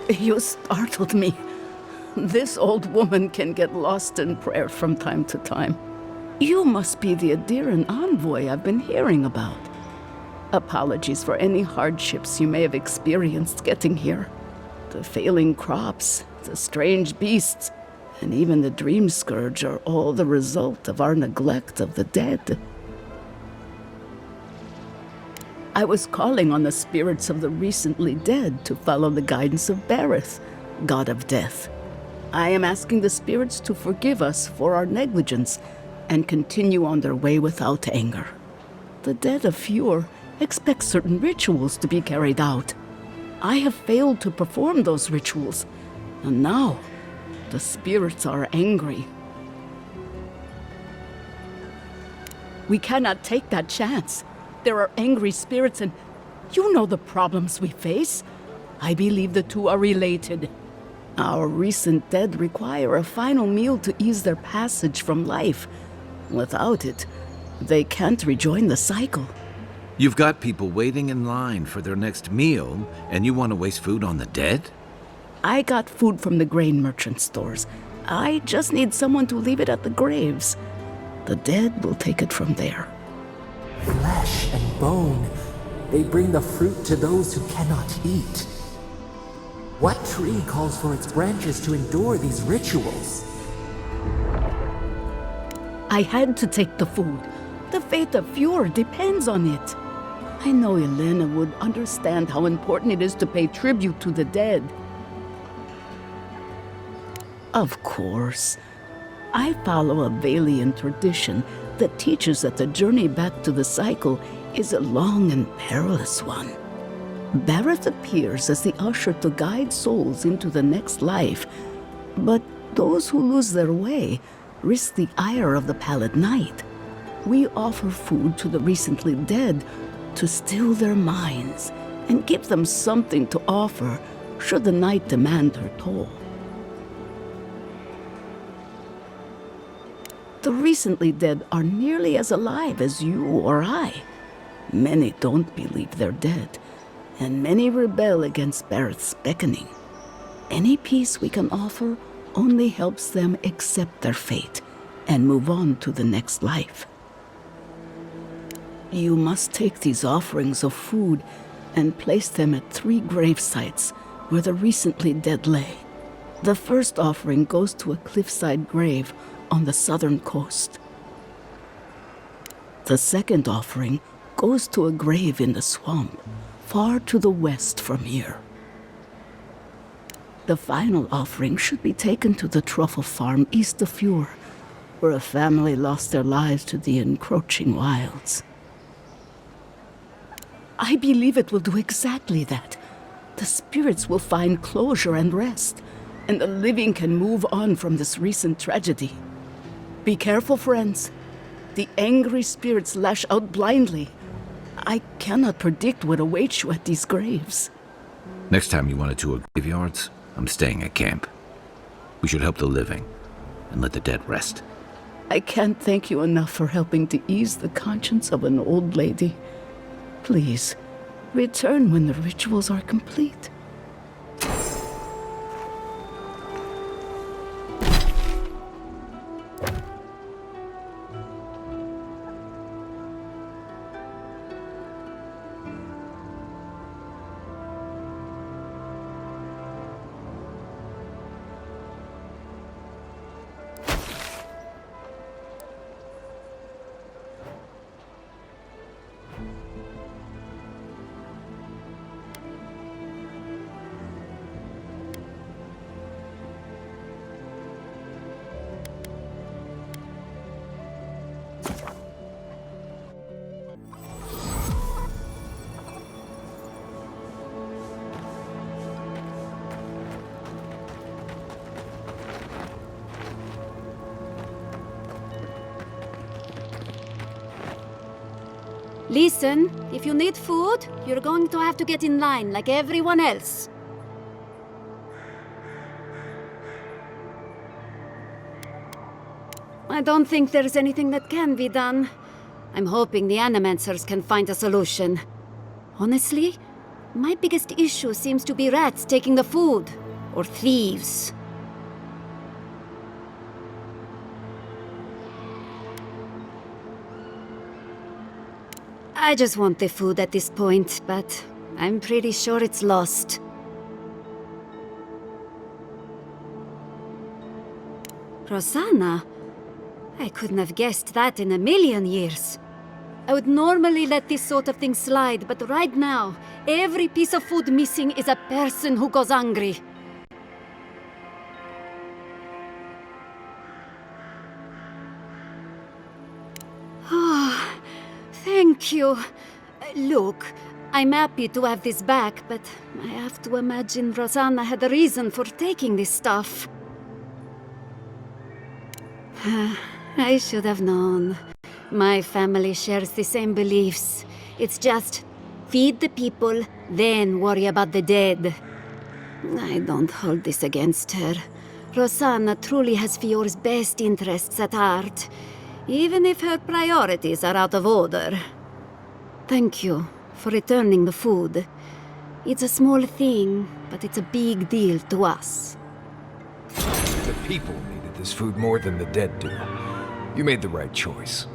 You startled me. This old woman can get lost in prayer from time to time. You must be the Adiran envoy I've been hearing about. Apologies for any hardships you may have experienced getting here. The failing crops, the strange beasts, and even the dream scourge are all the result of our neglect of the dead. I was calling on the spirits of the recently dead to follow the guidance of Bareth, god of death. I am asking the spirits to forgive us for our negligence and continue on their way without anger. The dead of Fjord expect certain rituals to be carried out. I have failed to perform those rituals, and now the spirits are angry. We cannot take that chance. There are angry spirits, and you know the problems we face. I believe the two are related. Our recent dead require a final meal to ease their passage from life. Without it, they can't rejoin the cycle. You've got people waiting in line for their next meal, and you want to waste food on the dead? I got food from the grain merchant stores. I just need someone to leave it at the graves. The dead will take it from there. Flesh and bone, they bring the fruit to those who cannot eat. What tree calls for its branches to endure these rituals? I had to take the food. The fate of Fjord depends on it. I know Elena would understand how important it is to pay tribute to the dead. Of course. I follow a Valian tradition that teaches that the journey back to the cycle is a long and perilous one. Bareth appears as the usher to guide souls into the next life, but those who lose their way risk the ire of the Pallid Knight. We offer food to the recently dead to still their minds and give them something to offer should the Knight demand her toll. The recently dead are nearly as alive as you or I. Many don't believe they're dead, and many rebel against Bareth's beckoning. Any peace we can offer only helps them accept their fate and move on to the next life. You must take these offerings of food and place them at 3 grave sites where the recently dead lay. The first offering goes to a cliffside grave on the southern coast. The second offering goes to a grave in the swamp, far to the west from here. The final offering should be taken to the truffle farm east of Fjord, where a family lost their lives to the encroaching wilds. I believe it will do exactly that. The spirits will find closure and rest, and the living can move on from this recent tragedy. Be careful, friends. The angry spirits lash out blindly. I cannot predict what awaits you at these graves. Next time you want to tour graveyards, I'm staying at camp. We should help the living and let the dead rest. I can't thank you enough for helping to ease the conscience of an old lady. Please, return when the rituals are complete. Listen, if you need food, you're going to have to get in line like everyone else. I don't think there's anything that can be done. I'm hoping the Animancers can find a solution. Honestly, My biggest issue seems to be rats taking the food. Or thieves. I just want the food at this point, but I'm pretty sure it's lost. Rosanna? I couldn't have guessed that in a million years. I would normally let this sort of thing slide, but right now, every piece of food missing is a person who goes hungry. Ah, thank you. Look, I'm happy to have this back, but I have to imagine Rosanna had a reason for taking this stuff. I should have known. My family shares the same beliefs. It's just feed the people, then worry about the dead. I don't hold this against her. Rosanna truly has Fior's best interests at heart, even if her priorities are out of order. Thank you for returning the food. It's a small thing, but it's a big deal to us. The people needed this food more than the dead do. You made the right choice.